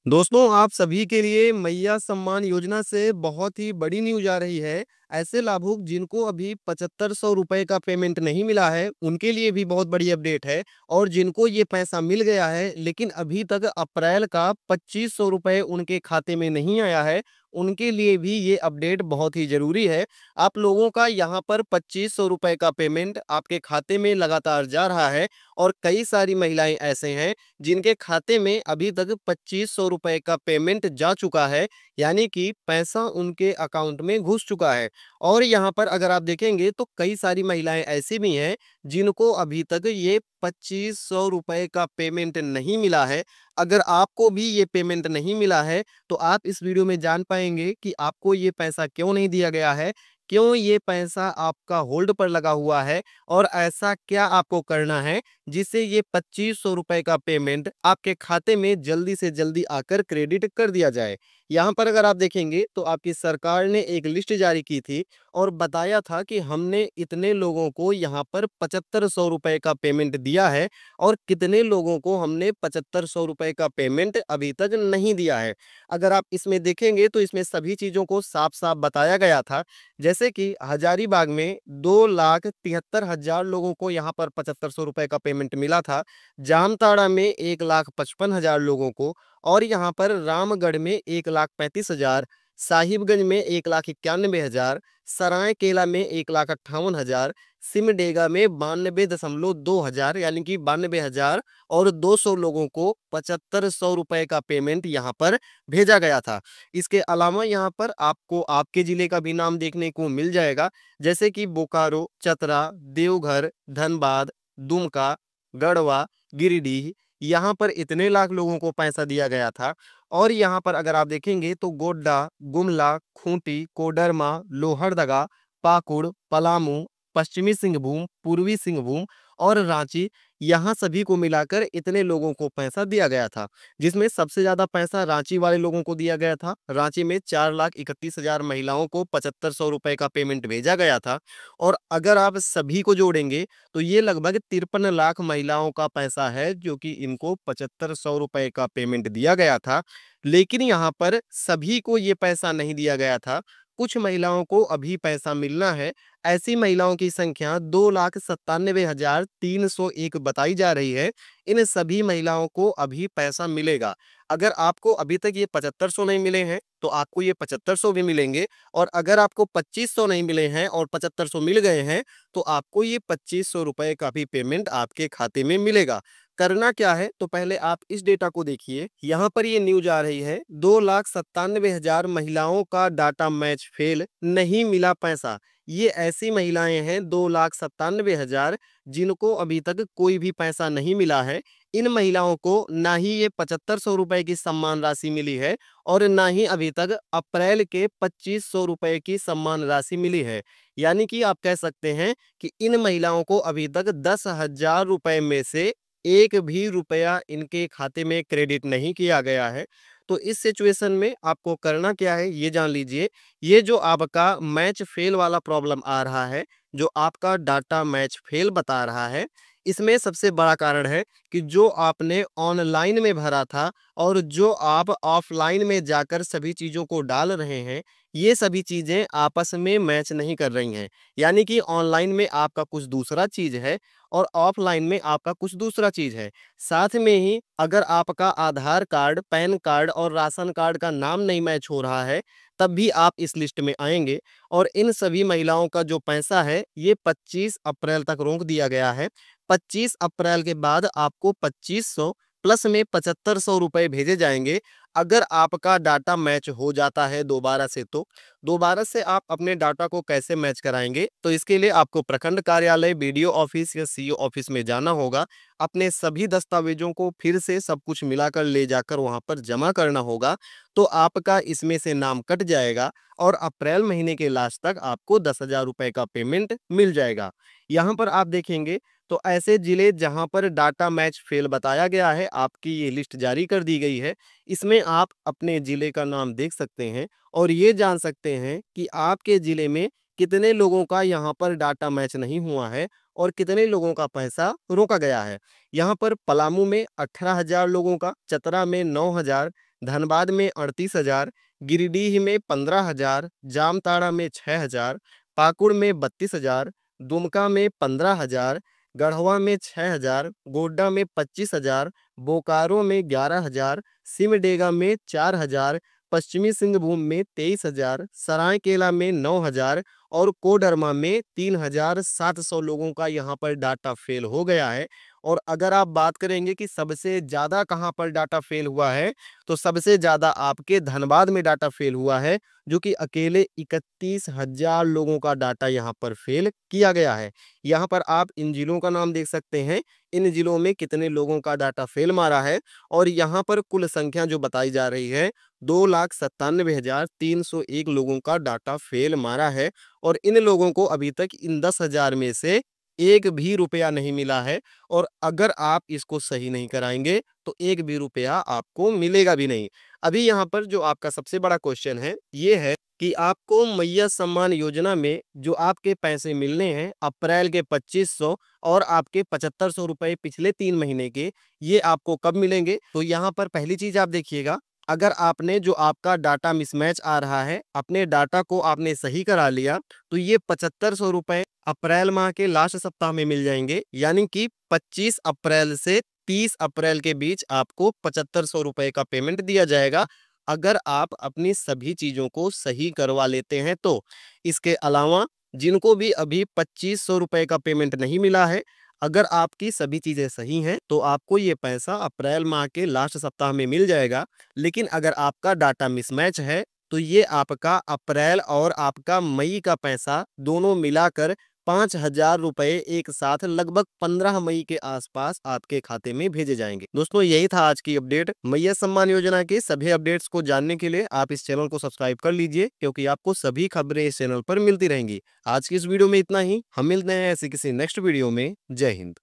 दोस्तों, आप सभी के लिए मैया सम्मान योजना से बहुत ही बड़ी न्यूज़ आ रही है। ऐसे लाभुक जिनको अभी 7500 रुपए का पेमेंट नहीं मिला है, उनके लिए भी बहुत बड़ी अपडेट है। और जिनको ये पैसा मिल गया है, लेकिन अभी तक अप्रैल का 2500 रुपए उनके खाते में नहीं आया है, उनके लिए भी ये अपडेट बहुत ही ज़रूरी है। आप लोगों का यहाँ पर 2500 रुपए का पेमेंट आपके खाते में लगातार जा रहा है और कई सारी महिलाएँ ऐसे हैं जिनके खाते में अभी तक 2500 रुपए का पेमेंट जा चुका है, यानी कि पैसा उनके अकाउंट में घुस चुका है। और यहाँ पर अगर आप देखेंगे तो कई सारी महिलाएं ऐसी भी हैं जिनको अभी तक ये 2500 रुपए का पेमेंट नहीं मिला है। अगर आपको भी ये पेमेंट नहीं मिला है तो आप इस वीडियो में जान पाएंगे कि आपको ये पैसा क्यों नहीं दिया गया है, क्यों ये पैसा आपका होल्ड पर लगा हुआ है और ऐसा क्या आपको करना है जिससे ये 2500 रुपए का पेमेंट आपके खाते में जल्दी से जल्दी आकर क्रेडिट कर दिया जाए। यहाँ पर अगर आप देखेंगे तो आपकी सरकार ने एक लिस्ट जारी की थी और बताया था कि हमने इतने लोगों को यहाँ पर 7500 रुपए का पेमेंट दिया है और कितने लोगों को हमने 7500 रुपए का पेमेंट अभी तक नहीं दिया है। अगर आप इसमें देखेंगे तो इसमें सभी चीज़ों को साफ साफ बताया गया था। जैसे कि हजारीबाग में 2,73,000 लोगों को यहाँ पर 7500 रुपए का पेमेंट मिला था। जामताड़ा में 1,55,000 लोगों को और यहाँ पर रामगढ़ में 1,35,000, साहिबगंज में 1,91,000, सरायकेला में 1,58,000, सिमडेगा में 92,2 हजार यानी कि 92,000 और 200 लोगों को 7500 रुपए का पेमेंट यहाँ पर भेजा गया था। इसके अलावा यहाँ पर आपको आपके जिले का भी नाम देखने को मिल जाएगा, जैसे कि बोकारो, चतरा, देवघर, धनबाद, दुमका, गढ़वा, गिरिडीह, यहाँ पर इतने लाख लोगों को पैसा दिया गया था। और यहाँ पर अगर आप देखेंगे तो गोड्डा, गुमला, खूंटी, कोडरमा, लोहरदगा, पाकुड़, पलामू, पश्चिमी सिंहभूम, पूर्वी सिंहभूम और रांची, यहाँ सभी को मिलाकर इतने लोगों को पैसा दिया गया था। जिसमें सबसे ज़्यादा पैसा रांची वाले लोगों को दिया गया था। रांची में 4,31,000 महिलाओं को 7500 रुपए का पेमेंट भेजा गया था। और अगर आप सभी को जोड़ेंगे तो ये लगभग 53 लाख महिलाओं का पैसा है जो कि इनको 7500 रुपए का पेमेंट दिया गया था। लेकिन यहाँ पर सभी को ये पैसा नहीं दिया गया था, कुछ महिलाओं को अभी पैसा मिलना है। ऐसी महिलाओं की संख्या 2,97,301 बताई जा रही है। इन सभी महिलाओं को अभी पैसा मिलेगा। अगर आपको अभी तक ये 7500 नहीं मिले हैं तो आपको ये 7500 भी मिलेंगे। और अगर आपको 2500 नहीं मिले हैं और 7500 मिल गए हैं तो आपको ये 2500 रुपए का भी पेमेंट आपके खाते में मिलेगा। करना क्या है तो पहले आप इस डेटा को देखिए। यहाँ पर ये न्यूज आ रही है 2,97,000 महिलाओं का डाटा मैच फेल, नहीं मिला पैसा। ये ऐसी महिलाएं हैं 2,97,000 जिनको अभी तक कोई भी पैसा नहीं मिला है। इन महिलाओं को ना ही ये 7500 रुपए की सम्मान राशि मिली है और ना ही अभी तक अप्रैल के 2500 रुपए की सम्मान राशि मिली है। यानी कि आप कह सकते हैं कि इन महिलाओं को अभी तक 10,000 रुपए में से एक भी रुपया इनके खाते में क्रेडिट नहीं किया गया है। तो इस सिचुएशन में आपको करना क्या है ये जान लीजिए। ये जो आपका मैच फेल वाला प्रॉब्लम आ रहा है, जो आपका डाटा मैच फेल बता रहा है, इसमें सबसे बड़ा कारण है कि जो आपने ऑनलाइन में भरा था और जो आप ऑफलाइन में जाकर सभी चीज़ों को डाल रहे हैं, ये सभी चीज़ें आपस में मैच नहीं कर रही हैं। यानी कि ऑनलाइन में आपका कुछ दूसरा चीज़ है और ऑफलाइन में आपका कुछ दूसरा चीज़ है। साथ में ही अगर आपका आधार कार्ड, पैन कार्ड और राशन कार्ड का नाम नहीं मैच हो रहा है, तब भी आप इस लिस्ट में आएँगे। और इन सभी महिलाओं का जो पैसा है, ये 25 अप्रैल तक रोक दिया गया है। 25 अप्रैल के बाद आपको 2500 प्लस में 7500 रुपए भेजे जाएँगे। अगर आपका डाटा मैच हो जाता है दोबारा से तो दोबारा से आप अपने डाटा को कैसे मैच कराएँगे? तो इसके लिए आपको प्रखंड कार्यालय, बीडीओ ऑफिस या सीओ ऑफिस में जाना होगा। अपने सभी दस्तावेज़ों को फिर से सब कुछ मिलाकर ले जाकर वहाँ पर जमा करना होगा। तो आपका इसमें से नाम कट जाएगा और अप्रैल महीने के लास्ट तक आपको 10,000 रुपए का पेमेंट मिल जाएगा। यहाँ पर आप देखेंगे तो ऐसे जिले जहाँ पर डाटा मैच फेल बताया गया है, आपकी ये लिस्ट जारी कर दी गई है। इसमें आप अपने जिले का नाम देख सकते हैं और ये जान सकते हैं कि आपके जिले में कितने लोगों का यहाँ पर डाटा मैच नहीं हुआ है और कितने लोगों का पैसा रोका गया है। यहाँ पर पलामू में 18,000 लोगों का, चतरा में 9,000, धनबाद में 38,000, गिरिडीह में 15,000, जामताड़ा में 6,000, पाकुड़ में 32,000, दुमका में 15,000, गढ़वा में 6,000, गोड्डा में 25,000, बोकारो में 11,000, सिमडेगा में 4,000, पश्चिमी सिंहभूम में 23,000, सरायकेला में 9,000 और कोडरमा में 3,700 लोगों का यहाँ पर डाटा फेल हो गया है। और अगर आप बात करेंगे कि सबसे ज़्यादा कहाँ पर डाटा फेल हुआ है, तो सबसे ज़्यादा आपके धनबाद में डाटा फेल हुआ है, जो कि अकेले 31,000 लोगों का डाटा यहाँ पर फेल किया गया है। यहाँ पर आप इन जिलों का नाम देख सकते हैं, इन जिलों में कितने लोगों का डाटा फेल मारा है और यहाँ पर कुल संख्या जो बताई जा रही है 2,97,301 लोगों का डाटा फेल मारा है। और इन लोगों को अभी तक इन 10,000 में से एक भी रुपया नहीं मिला है। और अगर आप इसको सही नहीं कराएंगे तो एक भी रुपया आपको मिलेगा भी नहीं। अभी यहाँ पर जो आपका सबसे बड़ा क्वेश्चन है ये है कि आपको मैया सम्मान योजना में जो आपके पैसे मिलने हैं अप्रैल के 2,500 और आपके 7,500 रुपए पिछले 3 महीने के, ये आपको कब मिलेंगे। तो यहाँ पर पहली चीज आप देखिएगा, अगर आपने जो आपका डाटा मिसमैच आ रहा है अपने डाटा को आपने सही करा लिया तो ये 7,500 रुपए अप्रैल माह के लास्ट सप्ताह में मिल जाएंगे। यानी कि 25 अप्रैल से 30 अप्रैल के बीच आपको 7,500 रुपए का पेमेंट दिया जाएगा, अगर आप अपनी सभी चीजों को सही करवा लेते हैं तो। इसके अलावा जिनको भी अभी 2,500 रुपए का पेमेंट नहीं मिला है, अगर आपकी सभी चीजें सही हैं तो आपको ये पैसा अप्रैल माह के लास्ट सप्ताह में मिल जाएगा। लेकिन अगर आपका डाटा मिसमैच है तो ये आपका अप्रैल और आपका मई का पैसा दोनों मिलाकर 5,000 रुपए एक साथ लगभग 15 मई के आसपास आपके खाते में भेजे जाएंगे। दोस्तों यही था आज की अपडेट। मैया सम्मान योजना के सभी अपडेट्स को जानने के लिए आप इस चैनल को सब्सक्राइब कर लीजिए, क्योंकि आपको सभी खबरें इस चैनल पर मिलती रहेंगी। आज की इस वीडियो में इतना ही, हम मिलते हैं ऐसे किसी नेक्स्ट वीडियो में। जय हिंद।